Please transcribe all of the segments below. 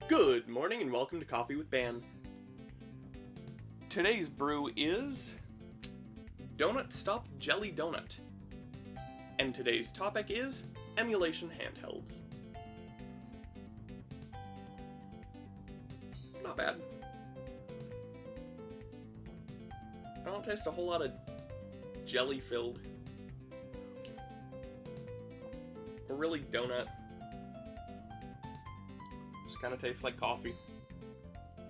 Good morning and welcome to Coffee with Bann. Today's brew is Donut Stop Jelly Donut. And today's topic is Emulation handhelds. Not bad. I don't taste a whole lot of jelly filled. Or really donut. Just kind of tastes like coffee.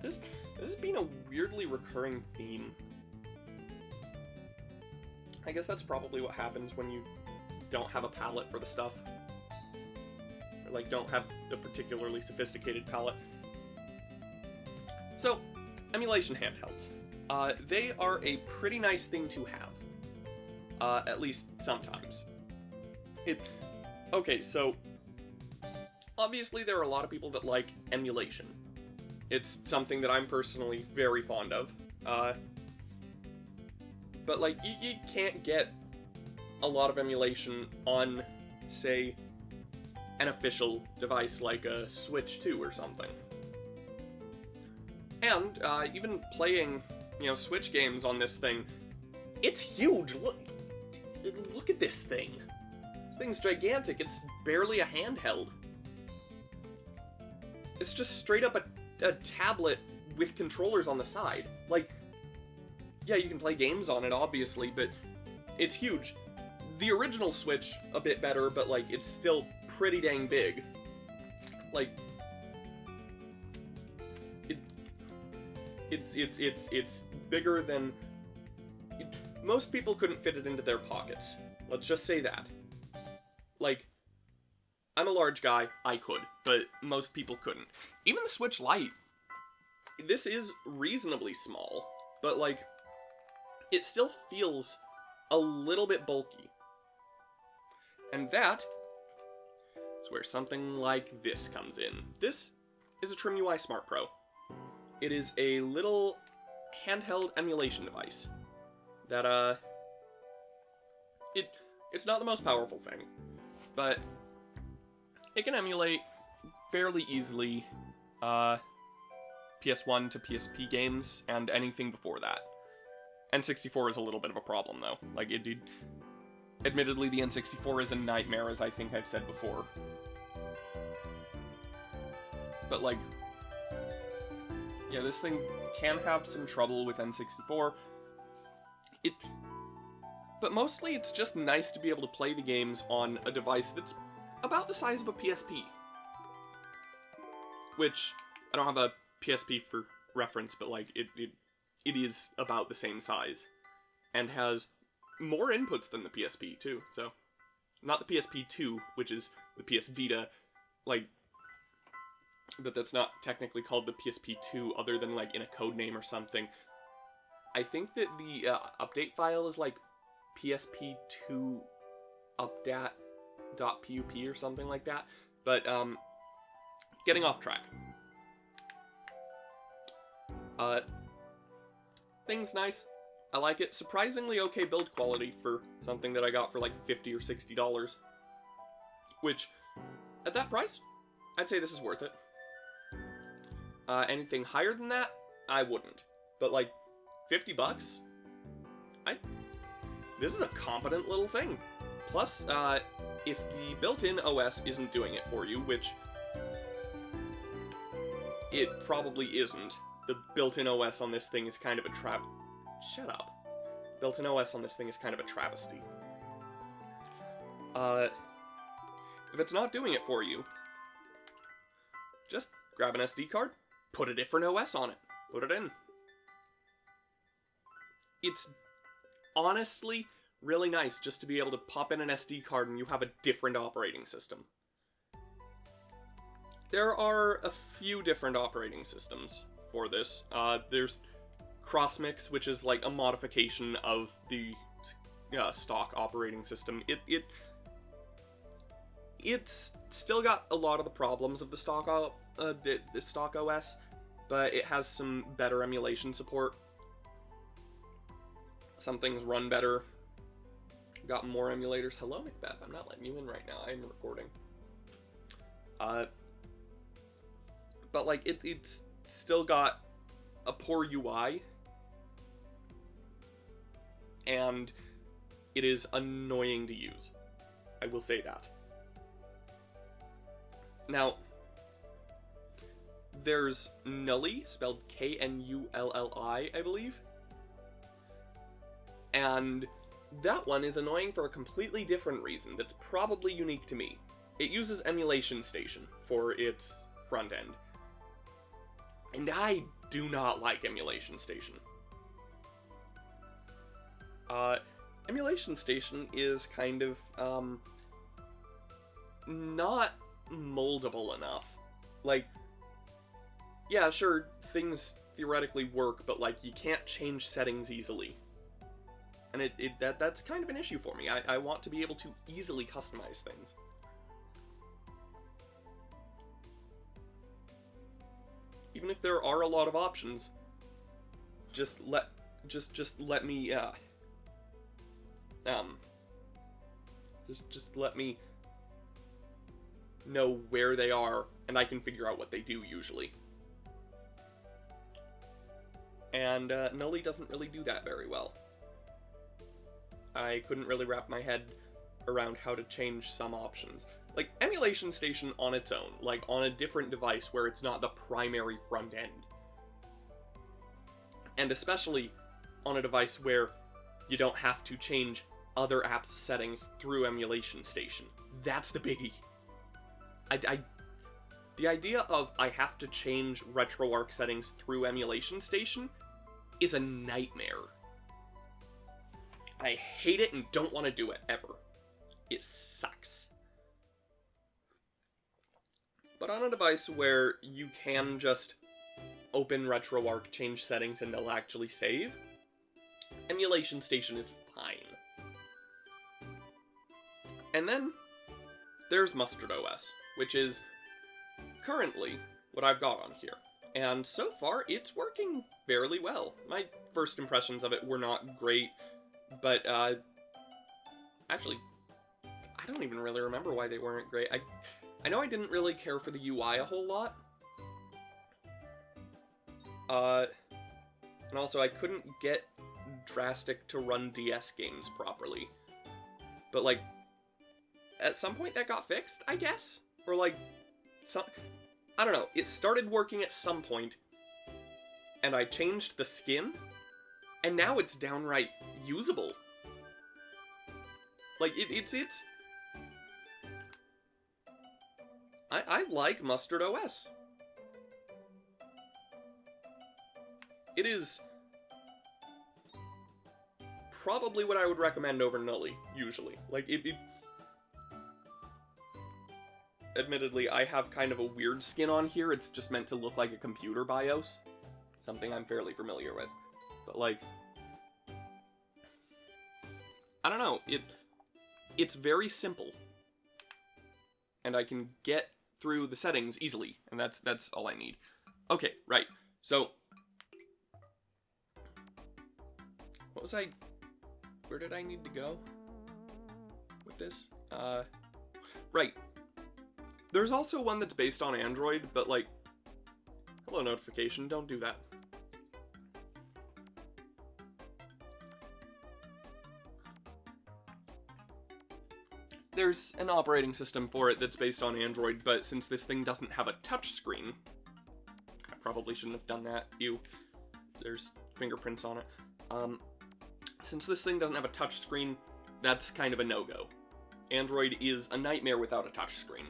This has been a weirdly recurring theme. I guess that's probably what happens when you don't have a palate for the stuff. Or like don't have a particularly sophisticated palate. So, emulation handhelds. They are a pretty nice thing to have. At least sometimes. Okay, so obviously there are a lot of people that like emulation. It's something that I'm personally very fond of. But like, you can't get a lot of emulation on, say, an official device like a Switch 2 or something. And even playing, Switch games on this thing, it's huge. Look at this thing. This thing's gigantic. It's barely a handheld. It's just straight up a tablet with controllers on the side. Like, yeah, you can play games on it, obviously, but it's huge. The original Switch, a bit better, but, like, it's still pretty dang big. Like, it's bigger than... most people couldn't fit it into their pockets. Let's just say that. Like, I'm a large guy, I could, but most people couldn't. Even the Switch Lite, this is reasonably small, but like, it still feels a little bit bulky. And that is where something like this comes in. This is a TrimUI Smart Pro. It is a little handheld emulation device that, it's not the most powerful thing, but it can emulate fairly easily PS1 to PSP games and anything before that. N64 is a little bit of a problem though. Like, admittedly, the N64 is a nightmare, as I think I've said before. But like, yeah, this thing can have some trouble with N64. But mostly it's just nice to be able to play the games on a device that's about the size of a PSP. Which, I don't have a PSP for reference, but like, it is about the same size. And has more inputs than the PSP, too, so... not the PSP 2, which is the PS Vita, like... but that's not technically called the PSP 2, other than, like, in a code name or something. I think that the update file is, like, PSP2 updat.pup or something like that. But, getting off track. Thing's nice. I like it. Surprisingly okay build quality for something that I got for like $50 or $60. Which, at that price, I'd say this is worth it. Anything higher than that, I wouldn't. But like, $50? This is a competent little thing. Plus, if the built-in OS isn't doing it for you, which it probably isn't, the built-in OS on this thing is kind of a Shut up. Built-in OS on this thing is kind of a travesty. If it's not doing it for you, just grab an SD card, put a different OS on it, put it in. It's honestly really nice just to be able to pop in an SD card and you have a different operating system. There are a few different operating systems for this. There's Crossmix, which is like a modification of the stock operating system. It's still got a lot of the problems of the stock OS, but it has some better emulation support. Some things run better. Got more emulators. Hello, Macbeth. I'm not letting you in right now. I'm recording. but like it's still got a poor UI, and it is annoying to use. I will say that. Now, there's Knulli, spelled Knulli, I believe. And that one is annoying for a completely different reason that's probably unique to me. It uses Emulation Station for its front end. And I do not like Emulation Station. Emulation Station is kind of, not moldable enough. Like, yeah, sure, things theoretically work, but, like, you can't change settings easily. And that's kind of an issue for me. I want to be able to easily customize things. Even if there are a lot of options, just let me, just let me know where they are, and I can figure out what they do, usually. And, Knulli doesn't really do that very well. I couldn't really wrap my head around how to change some options. Like, Emulation Station on its own, like, on a different device where it's not the primary front end. And especially on a device where you don't have to change other apps' settings through Emulation Station. That's the biggie. The idea of I have to change RetroArch settings through Emulation Station is a nightmare. I hate it and don't want to do it, ever. It sucks. But on a device where you can just open RetroArch, change settings, and they'll actually save, Emulation Station is fine. And then there's Mustard OS, which is currently what I've got on here. And so far, it's working fairly well. My first impressions of it were not great, but, actually, I don't even really remember why they weren't great. I know I didn't really care for the UI a whole lot. And also I couldn't get Drastic to run DS games properly. But, like, at some point that got fixed, I guess? Or, like, I don't know. It started working at some point, and I changed the skin, and now it's downright usable. Like, it's... I like Mustard OS. It is probably what I would recommend over Knulli, usually. Like, admittedly, I have kind of a weird skin on here. It's just meant to look like a computer BIOS. Something I'm fairly familiar with. But, like, I don't know. It's very simple. And I can get through the settings easily, and that's all I need. Okay, right. So, where did I need to go with this? Right. There's also one that's based on Android, but, like, hello notification, don't do that. There's an operating system for it that's based on Android, but since this thing doesn't have a touchscreen, I probably shouldn't have done that. There's fingerprints on it. Since this thing doesn't have a touchscreen, that's kind of a no-go. Android is a nightmare without a touchscreen.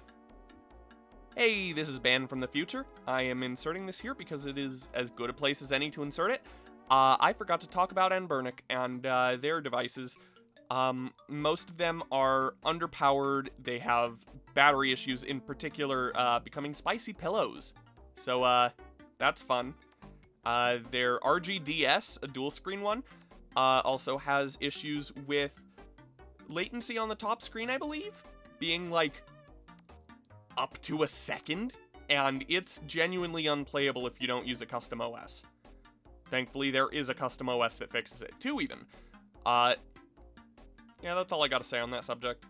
Hey, this is Bann from the future. I am inserting this here because it is as good a place as any to insert it. I forgot to talk about Anbernic and their devices. Most of them are underpowered. They have battery issues, in particular, becoming spicy pillows. So, that's fun. Their RGDS, a dual screen one, also has issues with latency on the top screen, I believe, being, like, up to a second, and it's genuinely unplayable if you don't use a custom OS. Thankfully, there is a custom OS that fixes it, too, even. Yeah, that's all I gotta say on that subject.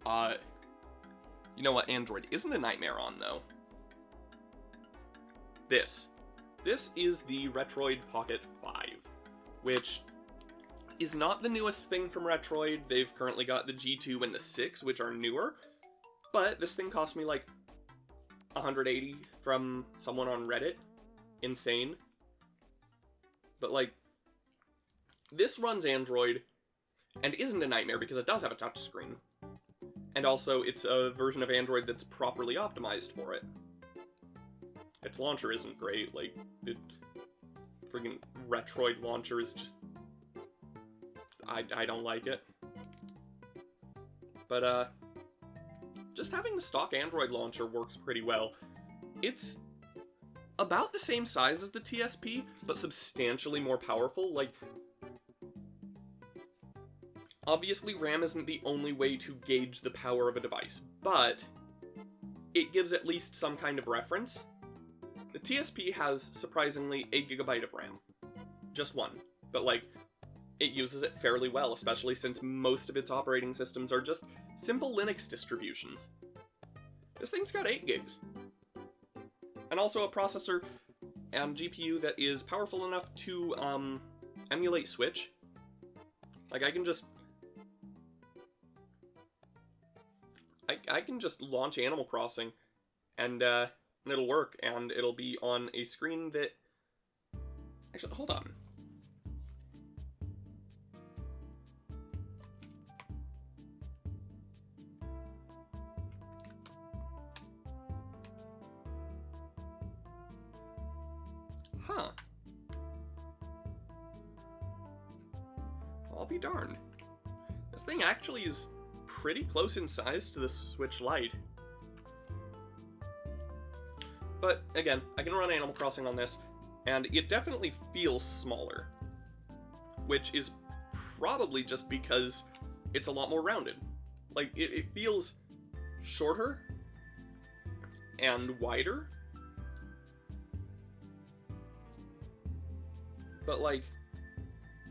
You know what Android isn't a nightmare on, though? this. This is the Retroid Pocket 5, which is not the newest thing from Retroid. They've currently got the G2 and the 6, which are newer, but this thing cost me like $180 from someone on Reddit. Insane. But like, this runs Android, and isn't a nightmare because it does have a touchscreen. And also, it's a version of Android that's properly optimized for it. Its launcher isn't great, like, the friggin' Retroid launcher is just... I don't like it. But, just having the stock Android launcher works pretty well. It's about the same size as the TSP, but substantially more powerful. Like, obviously RAM isn't the only way to gauge the power of a device, but it gives at least some kind of reference. The TSP has, surprisingly, 8 GB of RAM. Just one. But, like, it uses it fairly well, especially since most of its operating systems are just simple Linux distributions. This thing's got 8 gigs. And also a processor and GPU that is powerful enough to, emulate Switch. Like, I can just launch Animal Crossing, and it'll work, and it'll be on a screen that... Actually, hold on. Huh. I'll be darned. This thing actually is pretty close in size to the Switch Lite. But, again, I can run Animal Crossing on this, and it definitely feels smaller. Which is probably just because it's a lot more rounded. Like, it feels shorter and wider. But, like,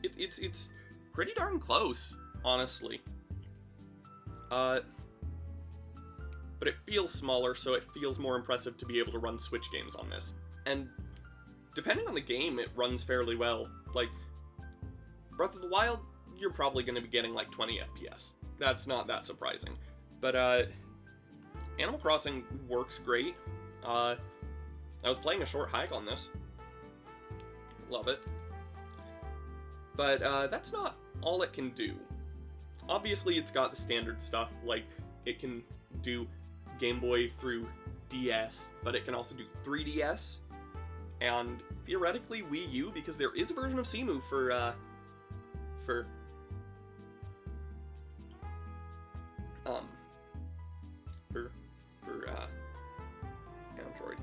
it's pretty darn close, honestly. But it feels smaller, so it feels more impressive to be able to run Switch games on this. And depending on the game, it runs fairly well. Like, Breath of the Wild, you're probably going to be getting like 20 FPS. That's not that surprising. But, Animal Crossing works great. I was playing a short hike on this. Love it. But, that's not all it can do. Obviously, it's got the standard stuff, like, it can do Game Boy through DS, but it can also do 3DS, and theoretically Wii U, because there is a version of Cemu for Android.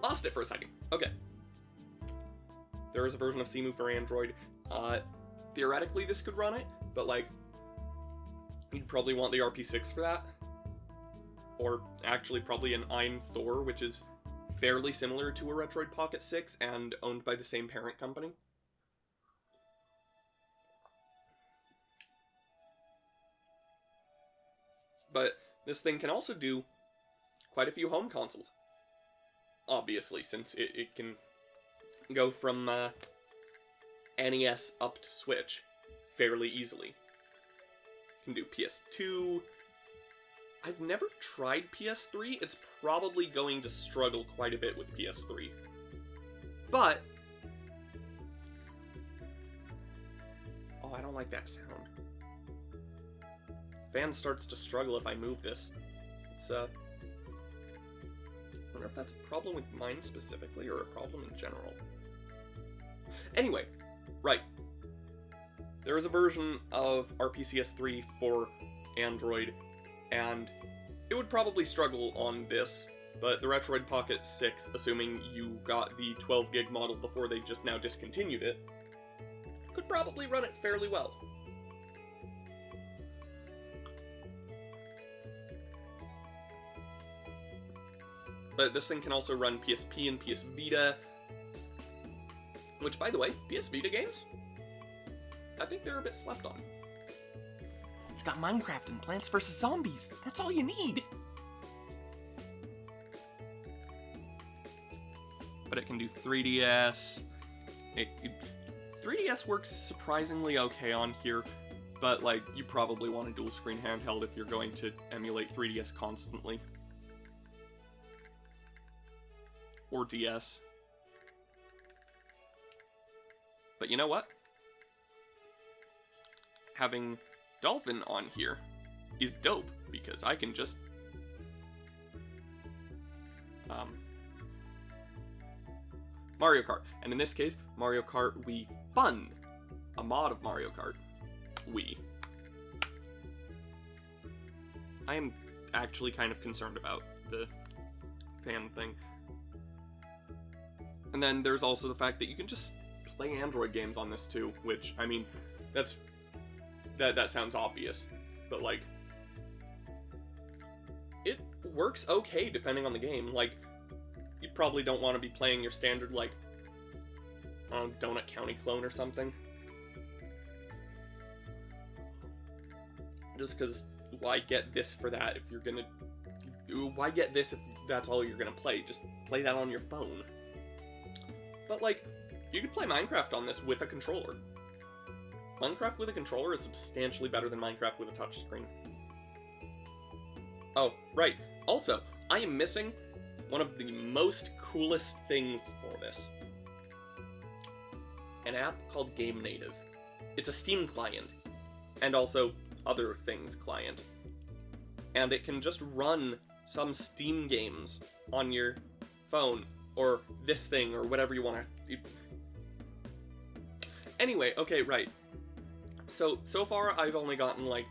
Lost it for a second. Okay. There is a version of Cemu for Android. Theoretically, this could run it, but, like, you'd probably want the RP6 for that. Or, actually, probably an Ein Thor, which is fairly similar to a Retroid Pocket 6 and owned by the same parent company. But this thing can also do quite a few home consoles. Obviously, since it can go from NES up to Switch fairly easily. Can do PS2. I've never tried PS3. It's probably going to struggle quite a bit with PS3. But... oh, I don't like that sound. Fan starts to struggle if I move this. It's, I wonder if that's a problem with mine specifically, or a problem in general. Anyway, right. There is a version of RPCS3 for Android, and it would probably struggle on this, but the Retroid Pocket 6, assuming you got the 12 gig model before they just now discontinued it, could probably run it fairly well. But this thing can also run PSP and PS Vita, which, by the way, PS Vita games, I think they're a bit slept on. It's got Minecraft and Plants vs. Zombies. That's all you need. but it can do 3DS. 3DS works surprisingly okay on here, but like you probably want a dual screen handheld if you're going to emulate 3DS constantly. Or DS. But you know what? Having Dolphin on here is dope, because I can just Mario Kart, and in this case, Mario Kart Wii Fun, a mod of Mario Kart Wii. I am actually kind of concerned about the fan thing. And then there's also the fact that you can just play Android games on this too, which, I mean, that sounds obvious, but like, it works okay depending on the game. Like, you probably don't want to be playing your standard, like, Donut County clone or something. Just because, why get this for that if you're gonna... Why get this if that's all you're gonna play? Just play that on your phone. But, like, you could play Minecraft on this with a controller. Minecraft with a controller is substantially better than Minecraft with a touchscreen. Oh, right. Also, I am missing one of the most coolest things for this. An app called Game Native. It's a Steam client, and also other things client. And it can just run some Steam games on your phone, or this thing, or whatever you want to... Anyway, okay, right. So far I've only gotten, like,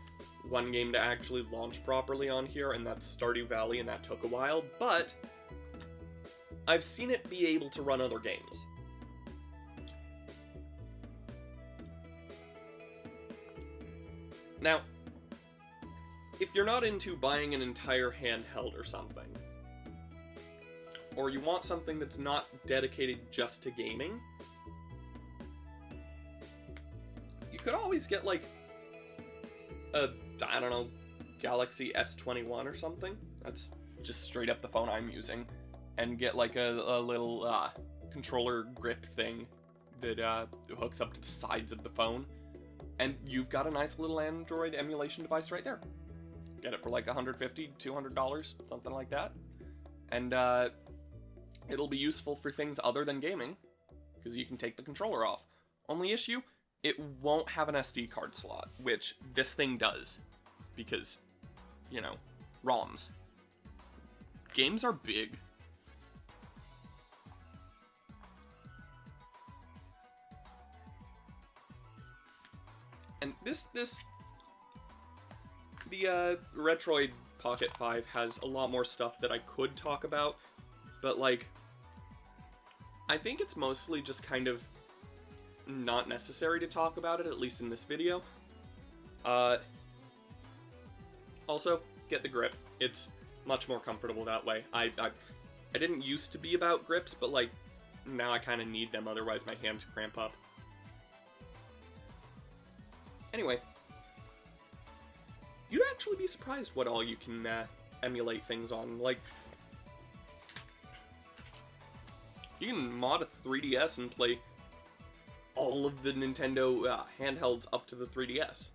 one game to actually launch properly on here, and that's Stardew Valley, and that took a while, but I've seen it be able to run other games. Now, if you're not into buying an entire handheld or something, or you want something that's not dedicated just to gaming, you could always get, like, a, I don't know, Galaxy S21 or something. That's just straight up the phone I'm using. And get, like, a little controller grip thing that hooks up to the sides of the phone. And you've got a nice little Android emulation device right there. Get it for like $150, $200, something like that. And it'll be useful for things other than gaming, because you can take the controller off. Only issue, it won't have an SD card slot, which this thing does. Because, you know, ROMs. Games are big. And the Retroid Pocket 5 has a lot more stuff that I could talk about, but, like, I think it's mostly just kind of not necessary to talk about it, at least in this video. Also, get the grip. It's much more comfortable that way. I didn't used to be about grips, but, like, now I kind of need them, otherwise my hands cramp up. Anyway, you'd actually be surprised what all you can emulate things on. Like, you can mod a 3DS and play all of the Nintendo handhelds up to the 3DS.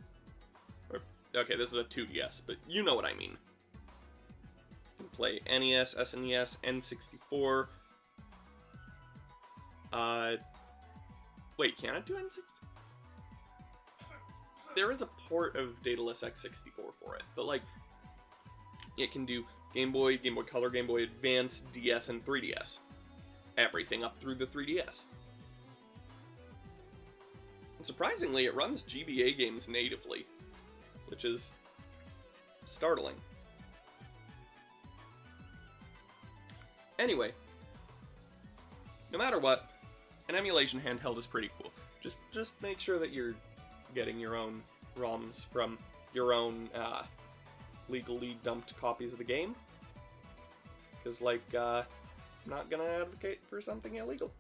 Or, okay, this is a 2DS, but you know what I mean. You can play NES, SNES, N64. Wait, can it do N64? There is a port of Daedalus X64 for it, but, like, it can do Game Boy, Game Boy Color, Game Boy Advance, DS, and 3DS. Everything up through the 3DS. And surprisingly, it runs GBA games natively, which is startling. Anyway, no matter what, an emulation handheld is pretty cool. Just make sure that you're getting your own ROMs from your own legally dumped copies of the game. Because, like, I'm not gonna advocate for something illegal.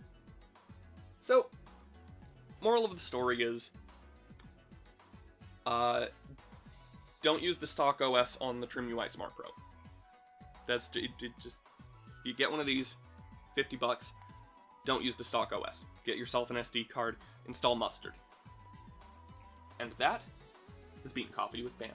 So, moral of the story is, don't use the stock OS on the TrimUI Smart Pro. That's, it just, you get one of these, $50, don't use the stock OS. Get yourself an SD card, install Mustard. And that has been Coffee with Bann.